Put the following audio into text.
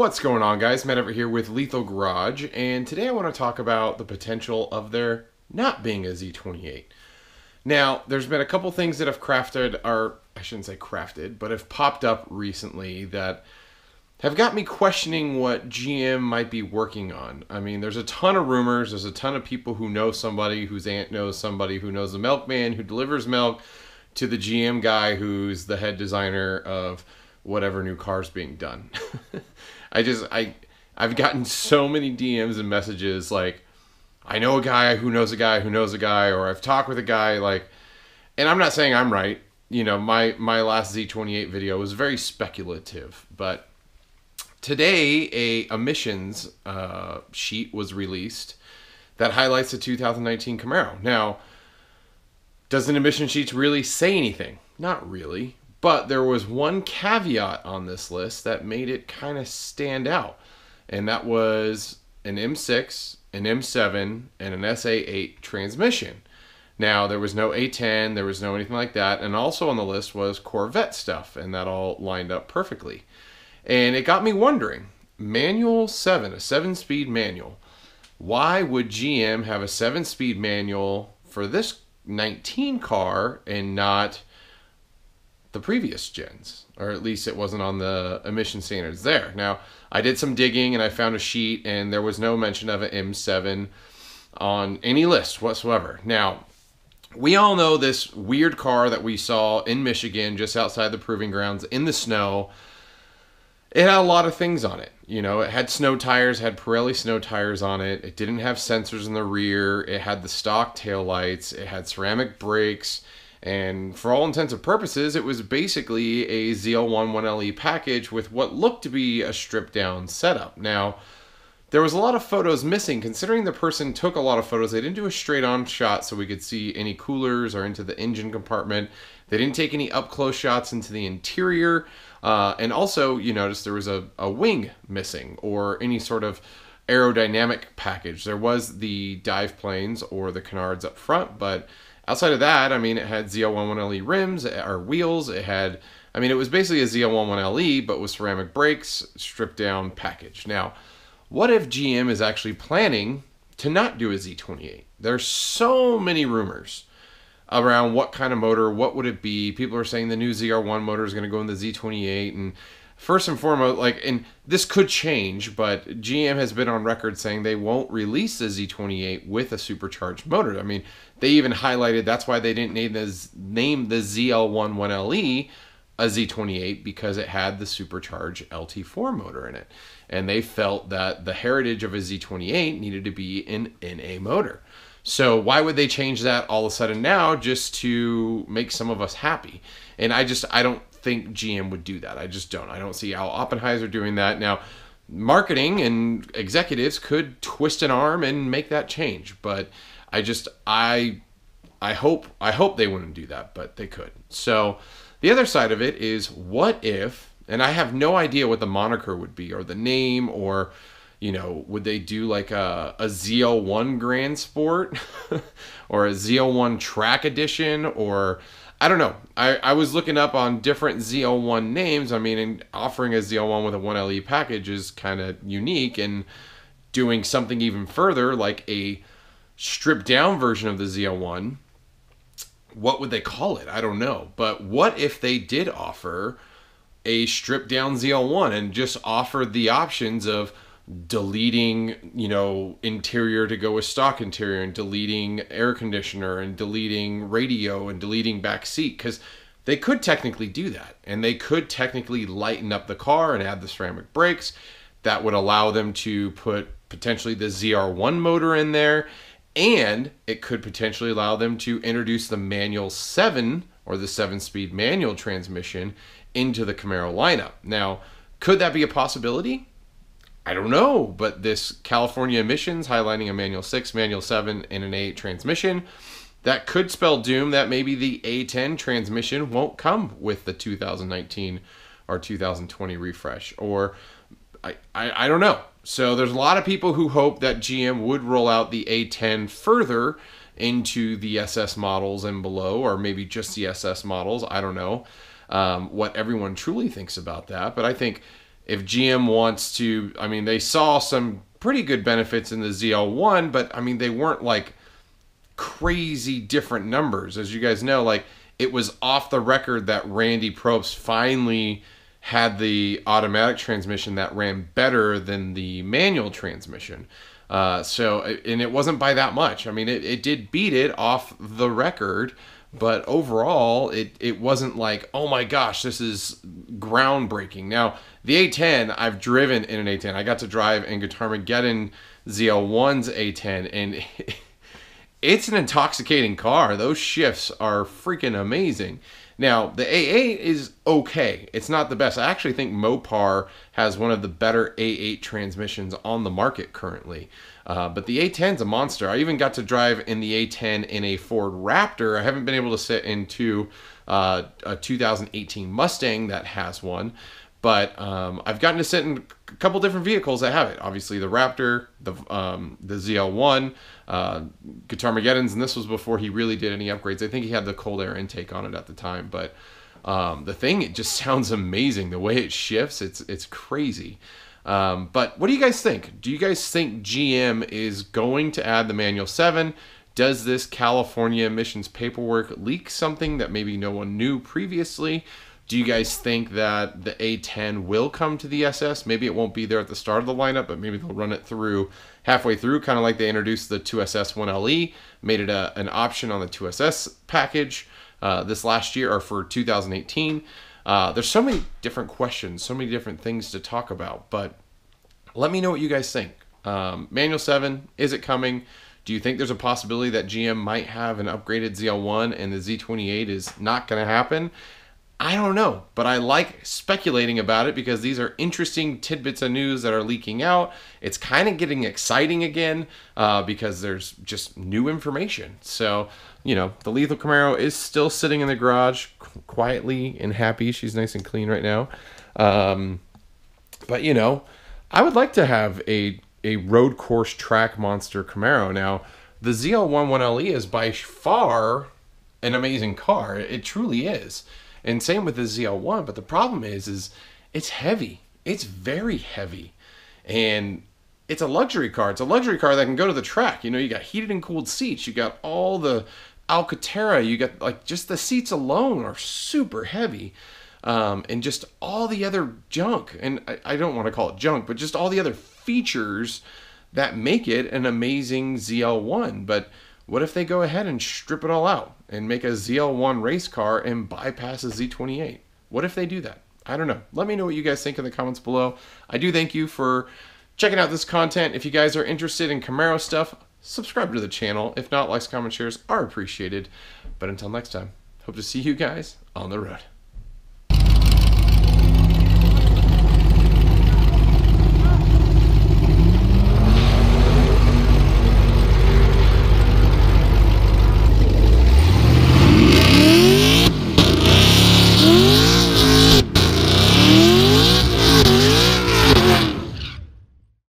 What's going on, guys? Matt over here with Lethal Garage, and today I want to talk about the potential of there not being a Z28. Now, there's been a couple things that have crafted, or I shouldn't say crafted, but have popped up recently that have got me questioning what GM might be working on. I mean, there's a ton of rumors, there's a ton of people who know somebody whose aunt knows somebody who knows the milkman who delivers milk to the GM guy who's the head designer of whatever new car's being done. I've gotten so many DMs and messages like, I know a guy who knows a guy who knows a guy, or I've talked with a guy, like, and I'm not saying I'm right. You know, my last Z28 video was very speculative, but today a emissions sheet was released that highlights the 2019 Camaro. Now, does an emission sheet really say anything? Not really. But there was one caveat on this list that made it kind of stand out. And that was an M6, an M7, and an SA8 transmission. Now, there was no A10, there was no anything like that. And also on the list was Corvette stuff. And that all lined up perfectly. And it got me wondering, manual 7, a 7-speed manual. Why would GM have a 7-speed manual for this 19 car and not the previous gens, or at least it wasn't on the emission standards there. Now, I did some digging and I found a sheet and there was no mention of an M7 on any list whatsoever. Now, we all know this weird car that we saw in Michigan just outside the proving grounds in the snow. It had a lot of things on it. You know, it had snow tires, had Pirelli snow tires on it. It didn't have sensors in the rear. It had the stock tail lights. It had ceramic brakes. And for all intents and purposes, it was basically a ZL1 1LE package with what looked to be a stripped down setup. Now, there was a lot of photos missing. Considering the person took a lot of photos, they didn't do a straight on shot so we could see any coolers or into the engine compartment. They didn't take any up close shots into the interior. And also, you notice there was a wing missing or any sort of aerodynamic package. There was the dive planes or the canards up front, but outside of that, I mean, it had ZL1 1LE rims or wheels. It had, I mean, it was basically a ZL1 1LE, but with ceramic brakes, stripped down package. Now, what if GM is actually planning to not do a Z28? There's so many rumors around what kind of motor, what would it be. People are saying the new ZR1 motor is going to go in the Z28, and first and foremost, like, and this could change, but GM has been on record saying they won't release the Z28 with a supercharged motor. I mean, they even highlighted that's why they didn't name the ZL1 1LE a Z28, because it had the supercharged LT4 motor in it. And they felt that the heritage of a Z28 needed to be an NA motor. So why would they change that all of a sudden now just to make some of us happy? And I don't think GM would do that. I just don't. I don't see how Oppenheiser doing that. Now, marketing and executives could twist an arm and make that change, but I hope they wouldn't do that, but they could. So the other side of it is, what if, and I have no idea what the moniker would be or the name, or, you know, would they do like a ZL1 Grand Sport or a ZL1 Track Edition, or I don't know. I was looking up on different ZL1 names. I mean, and offering a ZL1 with a 1LE package is kind of unique, and doing something even further like a stripped down version of the ZL1, what would they call it? I don't know. But what if they did offer a stripped down ZL1 and just offered the options of deleting, you know, interior to go with stock interior, and deleting air conditioner, and deleting radio, and deleting back seat? Because they could technically do that, and they could technically lighten up the car and add the ceramic brakes. That would allow them to put potentially the ZR1 motor in there, and it could potentially allow them to introduce the manual 7 or the 7-speed manual transmission into the Camaro lineup. Now, could that be a possibility? I don't know, but this California emissions highlighting a manual 6, manual 7, and an A8 transmission, that could spell doom that maybe the A10 transmission won't come with the 2019 or 2020 refresh, or I don't know. So there's a lot of people who hope that GM would roll out the A10 further into the SS models and below, or maybe just the SS models. I don't know what everyone truly thinks about that, but I think if GM wants to, I mean, they saw some pretty good benefits in the ZL1, but I mean, they weren't like crazy different numbers. As you guys know, like, it was off the record that Randy Probst finally had the automatic transmission that ran better than the manual transmission. And it wasn't by that much. I mean, it did beat it off the record, but overall, it wasn't like, oh my gosh, this is groundbreaking. Now, the A10, I've driven in an A10. I got to drive in Guitarmageddon ZL1's A10, and it's an intoxicating car. Those shifts are freaking amazing. Now, the A8 is okay. It's not the best. I actually think Mopar has one of the better A8 transmissions on the market currently. But the A10's a monster. I even got to drive in the A10 in a Ford Raptor. I haven't been able to sit into a 2018 Mustang that has one. But I've gotten to sit in a couple different vehicles that have it. Obviously, the Raptor, the ZL1, Guitarmageddon's, and this was before he really did any upgrades. I think he had the cold air intake on it at the time. But the thing, it just sounds amazing. The way it shifts, it's crazy. But what do you guys think? Do you guys think GM is going to add the manual 7? Does this California emissions paperwork leak something that maybe no one knew previously? Do you guys think that the A10 will come to the SS? Maybe it won't be there at the start of the lineup, but maybe they'll run it through halfway through, kind of like they introduced the 2SS 1LE, made it an option on the 2SS package this last year, or for 2018. There's so many different questions, so many different things to talk about, but let me know what you guys think. Manual 7, is it coming? Do you think there's a possibility that GM might have an upgraded ZL1 and the Z28 is not going to happen? I don't know, but I like speculating about it because these are interesting tidbits of news that are leaking out. It's kind of getting exciting again because there's just new information. So, you know, the Lethal Camaro is still sitting in the garage quietly and happy. She's nice and clean right now. But, you know, I would like to have a road course track monster Camaro. Now, the ZL1 1LE is by far an amazing car. It truly is. And same with the ZL1, but the problem is it's heavy. It's very heavy. And it's a luxury car. It's a luxury car that can go to the track. You know, you got heated and cooled seats. You got all the Alcantara. You got, like, just the seats alone are super heavy. And just all the other junk. And I don't want to call it junk, but just all the other features that make it an amazing ZL1. But what if they go ahead and strip it all out and make a ZL1 race car and bypass a Z28? What if they do that? I don't know. Let me know what you guys think in the comments below. I do thank you for checking out this content. If you guys are interested in Camaro stuff, subscribe to the channel. If not, likes, comments, shares are appreciated. But until next time, hope to see you guys on the road.